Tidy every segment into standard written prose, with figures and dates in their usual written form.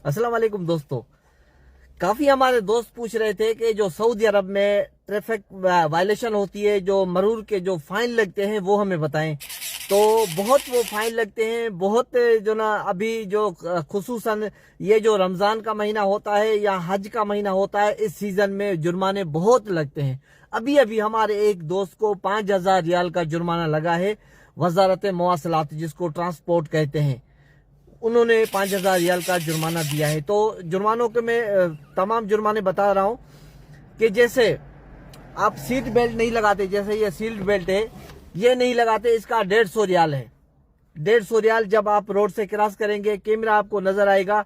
अस्सलाम वालेकुम दोस्तों। काफी हमारे दोस्त पूछ रहे थे कि जो सऊदी अरब में ट्रैफिक वायलेशन होती है, जो मरूर के जो फाइन लगते हैं वो हमें बताएं। तो बहुत वो फाइन लगते हैं, बहुत जो ना अभी जो खुसूसन ये जो रमजान का महीना होता है या हज का महीना होता है, इस सीजन में जुर्माने बहुत लगते हैं। अभी अभी हमारे एक दोस्त को 5000 रियाल का जुर्माना लगा है। वजारत मवासलात, जिसको ट्रांसपोर्ट कहते हैं, उन्होंने 5000 रियाल का जुर्माना दिया है। तो जुर्मानों के मैं तमाम जुर्माने बता रहा हूं कि जैसे आप सीट बेल्ट नहीं लगाते, जैसे ये सीट बेल्ट है, ये नहीं लगाते, इसका 150 रियाल है। 150 रियाल जब आप रोड से क्रॉस करेंगे, कैमरा आपको नजर आएगा,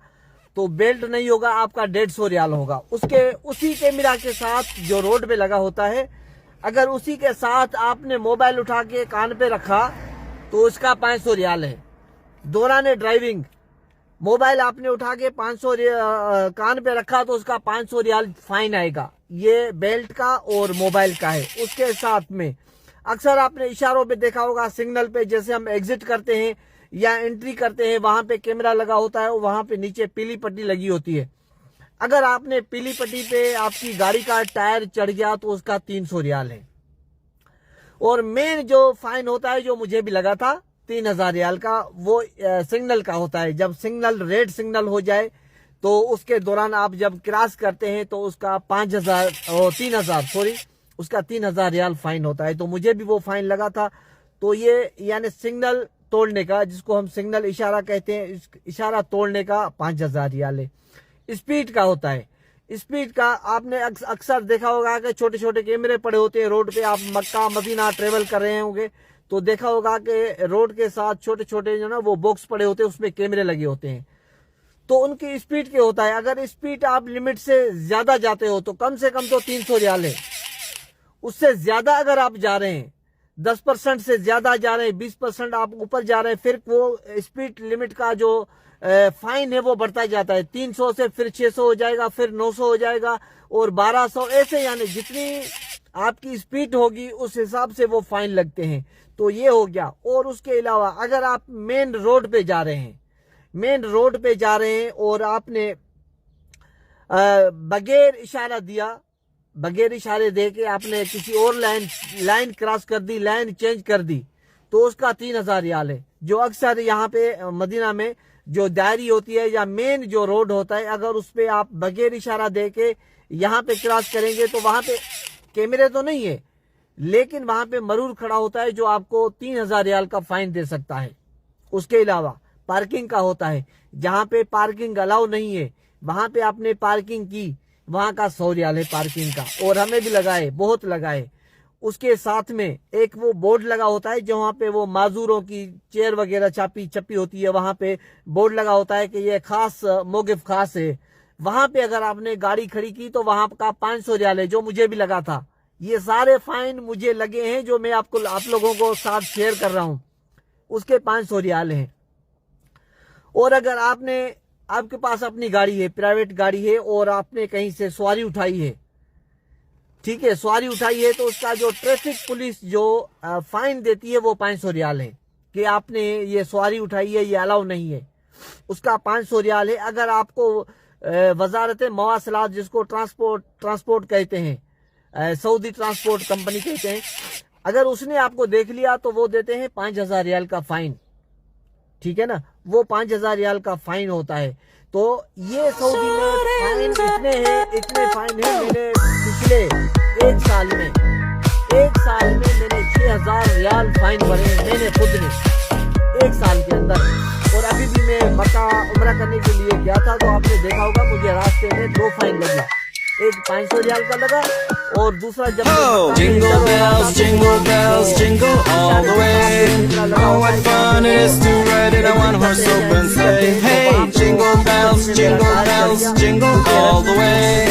तो बेल्ट नहीं होगा, आपका 150 रियाल होगा। उसी कैमरा के साथ जो रोड पे लगा होता है, अगर उसी के साथ आपने मोबाइल उठा के कान पे रखा तो उसका 500 रियाल है। दौरान ड्राइविंग मोबाइल आपने उठा के 500 कान पे रखा तो उसका 500 रियाल फाइन आएगा। ये बेल्ट का और मोबाइल का है। उसके साथ में अक्सर आपने इशारों पे देखा होगा, सिग्नल पे जैसे हम एग्जिट करते हैं या एंट्री करते हैं, वहां पे कैमरा लगा होता है, वहां पे नीचे पीली पट्टी लगी होती है। अगर आपने पीली पट्टी पे आपकी गाड़ी का टायर चढ़ गया तो उसका 300 रियाल है। और मेन जो फाइन होता है, जो मुझे भी लगा था 3000 रियाल का, वो सिग्नल का होता है। जब सिग्नल रेड सिग्नल हो जाए तो उसके दौरान आप जब क्रॉस करते हैं तो उसका 3000 रियाल फाइन होता है। तो मुझे भी वो फाइन लगा था। तो ये यानी सिग्नल तोड़ने का, जिसको हम सिग्नल इशारा कहते हैं, इस इशारा तोड़ने का 5000 रियाल है। स्पीड का होता है। स्पीड का आपने अक्सर देखा होगा कि छोटे छोटे कैमरे पड़े होते हैं रोड पे। आप मक्का मदीना ट्रेवल कर रहे होंगे तो देखा होगा कि रोड के साथ छोटे छोटे जो ना वो बॉक्स पड़े होते हैं, उसमें कैमरे लगे होते हैं। तो उनकी स्पीड के होता है, अगर स्पीड आप लिमिट से ज्यादा जाते हो तो कम से कम तो 300 रियाल है। उससे ज्यादा अगर आप जा रहे हैं, 10% से ज्यादा जा रहे हैं, 20% आप ऊपर जा रहे हैं, फिर वो स्पीड लिमिट का जो फाइन है वो बढ़ता जाता है। 300 से फिर 600 हो जाएगा, फिर 900 हो जाएगा और 1200, ऐसे यानी जितनी आपकी स्पीड होगी उस हिसाब से वो फाइन लगते हैं। तो ये हो गया। और उसके अलावा अगर आप मेन रोड पे जा रहे हैं और आपने बगैर इशारा दिया, बगैर इशारे दे के आपने किसी और लाइन क्रॉस कर दी, लाइन चेंज कर दी, तो उसका 3000 रियाल है। जो अक्सर यहाँ पे मदीना में जो दायरी होती है या मेन जो रोड होता है, अगर उस पे आप बगैर इशारा दे के यहाँ पे क्रॉस करेंगे तो वहां पे कैमरे तो नहीं है, लेकिन वहां पे मरूर खड़ा होता है जो आपको 3000 रियाल का फाइन दे सकता है। उसके अलावा पार्किंग का होता है। जहां पे पार्किंग अलाउ नहीं है, वहां पे आपने पार्किंग की, वहां का 100 रियाल है पार्किंग का। और हमें भी लगाए, बहुत लगाए। उसके साथ में एक वो बोर्ड लगा होता है जहां पे वो माजूरों की चेयर वगैरह छपी होती है, वहां पे बोर्ड लगा होता है कि ये खास मौक़िफ़ खास है। वहां पे अगर आपने गाड़ी खड़ी की तो वहां का 500 रियाल है, जो मुझे भी लगा था। ये सारे फाइन मुझे लगे हैं जो मैं आप लोगों को साथ शेयर कर रहा हूं, उसके 500 रियाल हैं। और अगर आपके पास अपनी गाड़ी है, प्राइवेट गाड़ी है, और आपने कहीं से सवारी उठाई है, ठीक है, सवारी उठाई है, तो उसका जो ट्रैफिक पुलिस जो फाइन देती है वो 500 रियाल है कि आपने ये सवारी उठाई है, ये अलाउ नहीं है, उसका 500 रियाल है। अगर आपको वजारत मवासलात, जिसको ट्रांसपोर्ट कहते हैं, सऊदी ट्रांसपोर्ट कंपनी कहते हैं, अगर उसने आपको देख लिया तो वो देते हैं 5000 रियाल का फाइन। ठीक है ना, वो 5000 रियाल का फाइन होता है। तो ये सऊदी में फाइन इतने फाइन है। मैंने पिछले एक साल में मैंने 6000 रियाल फाइन भरे, मैंने खुद ने एक साल के अंदर। और अभी भी मैं मक्का उम्रा करने के लिए गया था, तो आपने देखा होगा मुझे रास्ते में 2 फाइन लगा, एक 500 रियाल का लगा और दूसरा जब Jingle bells, jingle all the way. Oh, what fun it is to ride in a one-horse open sleigh. Hey, jingle bells, jingle all the way.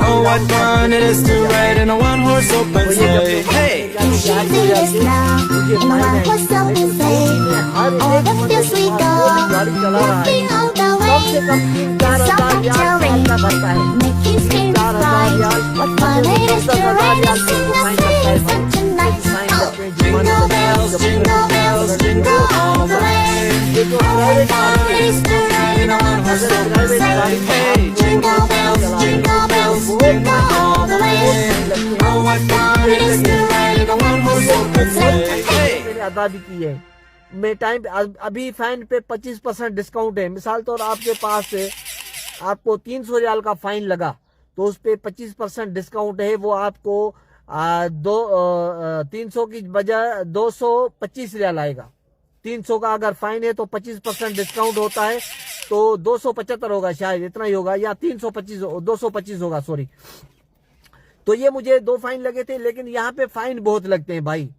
Oh, what fun it is to ride in a one-horse open sleigh. Hey. Driving is now in a one-horse open sleigh. All the fields we go, laughing all the way. It's so fun to ring, making spirits bright. What fun it is to ride and sing a sleigh such a night. Oh, jingle bells, jingle all the way. What fun it is to ride in a one-horse open sleigh. say, hey, jingle bells, jingle all the way. Oh, what fun it is to ride in a one-horse open sleigh. Hey. मैंने अदा भी की है। मैं time अभी fine पे 25% discount है। मिसाल तौर आपके पास से आपको 300 रियाल का फाइन लगा तो उस पे 25% डिस्काउंट है। वो आपको 300 की बजाय 225 रियाल आएगा। 300 का अगर फाइन है तो 25% डिस्काउंट होता है तो 275 होगा, शायद इतना ही होगा, या 225 होगा, सॉरी। तो ये मुझे 2 फाइन लगे थे, लेकिन यहाँ पे फाइन बहुत लगते हैं भाई।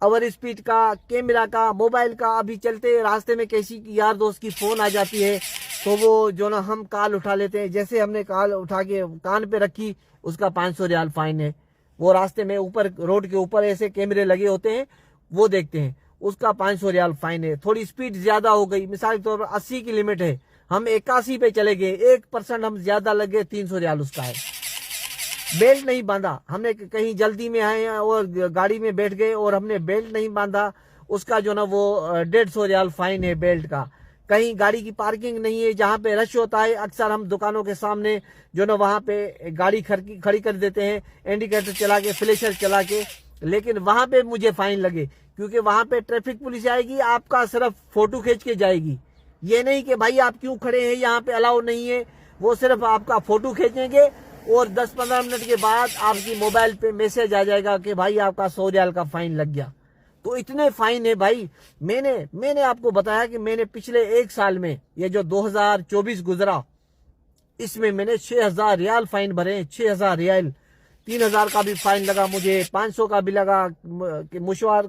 ओवर स्पीड का, कैमरा का, मोबाइल का। अभी चलते रास्ते में किसी की यार दोस्त की फोन आ जाती है तो वो जो ना हम कॉल उठा लेते हैं, जैसे हमने कॉल उठा के कान पे रखी उसका 500 रियाल फाइन है। वो रास्ते में ऊपर रोड के ऊपर ऐसे कैमरे लगे होते हैं, वो देखते हैं, उसका 500 रियाल फाइन है। थोड़ी स्पीड ज्यादा हो गई, मिसाल के तौर पर 80 की लिमिट है, हम 81 पे चले गए, 1% हम ज्यादा लगे, 300 रियाल उसका है। बेल्ट नहीं बांधा, हमने कहीं जल्दी में आए और गाड़ी में बैठ गए और हमने बेल्ट नहीं बांधा, उसका जो ना वो 150 रियाल फाइन है बेल्ट का। कहीं गाड़ी की पार्किंग नहीं है जहां पे रश होता है, अक्सर हम दुकानों के सामने जो ना वहां पे गाड़ी खड़ी कर देते हैं, इंडिकेटर चला के, फ्लैशर चला के, लेकिन वहां पे मुझे फाइन लगे क्योंकि वहां पे ट्रैफिक पुलिस आएगी, आपका सिर्फ फोटो खींच के जाएगी। ये नहीं कि भाई आप क्यों खड़े हैं, यहाँ पे अलाउ नहीं है। वो सिर्फ आपका फोटो खींचेंगे और 10-15 मिनट के बाद आपकी मोबाइल पे मैसेज आ जाएगा कि भाई आपका 100 रियाल का फाइन लग गया। तो इतने फाइन है भाई। मैंने आपको बताया कि मैंने पिछले 1 साल में, ये जो 2024 गुजरा, इसमें मैंने 6000 रियाल फाइन भरे हैं। 6000 रियाल, 3000 का भी फाइन लगा मुझे, 500 का भी लगा, मुशवार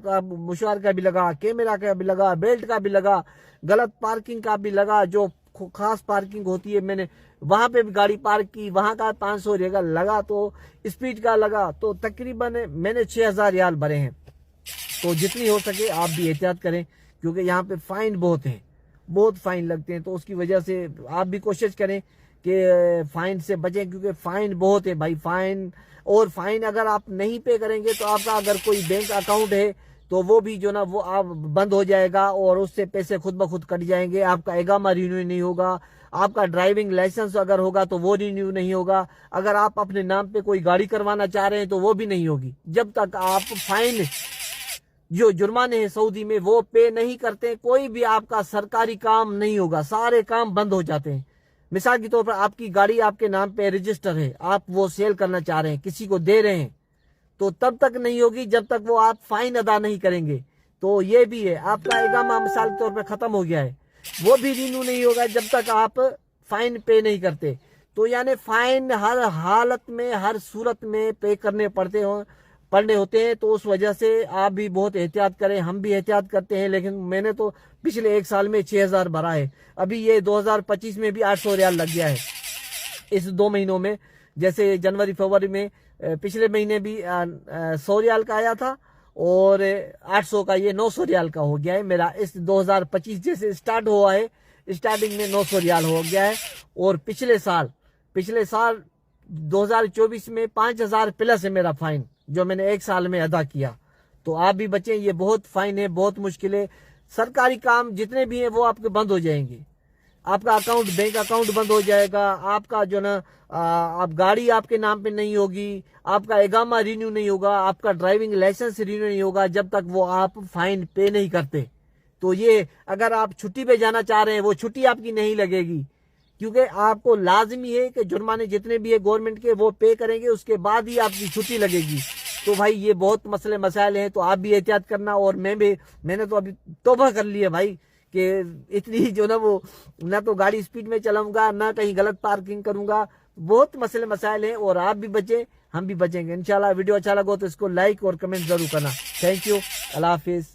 का भी लगा, कैमरा का भी लगा, बेल्ट का भी लगा, गलत पार्किंग का भी लगा, जो खास पार्किंग होती है मैंने वहां पे भी गाड़ी पार्क की, वहां का 500 रियाल लगा, तो स्पीड का लगा, तो तकरीबन मैंने 6000 रियाल भरे हैं। तो जितनी हो सके आप भी एहतियात करें क्योंकि यहाँ पे फाइन बहुत है, बहुत फाइन लगते हैं। तो उसकी वजह से आप भी कोशिश करें कि फाइन से बचें क्योंकि फाइन बहुत है भाई। फाइन फाइन अगर आप नहीं पे करेंगे तो आपका अगर कोई बैंक अकाउंट है तो वो भी जो ना वो आप बंद हो जाएगा और उससे पैसे खुद ब खुद कट जाएंगे। आपका इकामा रिन्यू नहीं होगा, आपका ड्राइविंग लाइसेंस अगर होगा तो वो रिन्यू नहीं होगा, अगर आप अपने नाम पे कोई गाड़ी करवाना चाह रहे हैं तो वो भी नहीं होगी जब तक आप फाइन, जो जुर्माने हैं सऊदी में, वो पे नहीं करते। कोई भी आपका सरकारी काम नहीं होगा, सारे काम बंद हो जाते हैं। मिसाल के तौर पर आपकी गाड़ी आपके नाम पे रजिस्टर है, आप वो सेल करना चाह रहे हैं, किसी को दे रहे हैं, तो तब तक नहीं होगी जब तक वो आप फाइन अदा नहीं करेंगे। तो ये भी है, आपका इकामा मिसाल के तौर पर खत्म हो गया है, वो भी रिन्यू नहीं होगा जब तक आप फाइन पे नहीं करते। तो यानी फाइन हर हालत में, हर सूरत में पे करने पड़ने होते हैं। तो उस वजह से आप भी बहुत एहतियात करें, हम भी एहतियात करते हैं। लेकिन मैंने तो पिछले 1 साल में 6000 भरा है, अभी ये 2025 में भी 800 रियाल लग गया है इस 2 महीनों में। जैसे जनवरी फरवरी में पिछले महीने भी 100 रियाल का आया था और 800 का, ये 900 रियाल का हो गया है मेरा। इस 2025 जैसे स्टार्ट हुआ है, स्टार्टिंग में 900 रियाल हो गया है। और पिछले साल 2024 में 5000 प्लस है मेरा फाइन, जो मैंने 1 साल में अदा किया। तो आप भी बचें, ये बहुत फाइन है, बहुत मुश्किल है। सरकारी काम जितने भी हैं वो आपके बंद हो जाएंगे, आपका अकाउंट, बैंक अकाउंट बंद हो जाएगा, आपका जो ना आप गाड़ी आपके नाम पे नहीं होगी, आपका इकामा रिन्यू नहीं होगा, आपका ड्राइविंग लाइसेंस रिन्यू नहीं होगा जब तक वो आप फाइन पे नहीं करते। तो ये अगर आप छुट्टी पे जाना चाह रहे हैं वो छुट्टी आपकी नहीं लगेगी क्योंकि आपको लाजमी है कि जुर्माने जितने भी है गवर्नमेंट के वो पे करेंगे, उसके बाद ही आपकी छुट्टी लगेगी। तो भाई ये बहुत मसले मसाइल हैं, तो आप भी एहतियात करना। और मैंने तो अभी तौबा कर लिया भाई कि इतनी जो ना वो, ना तो गाड़ी स्पीड में चलाऊंगा, ना कहीं गलत पार्किंग करूंगा। बहुत मसले मसाइल हैं और आप भी बचें, हम भी बचेंगे इंशाल्लाह। वीडियो अच्छा लगा तो इसको लाइक और कमेंट जरूर करना। Thank you, Allah Hafiz.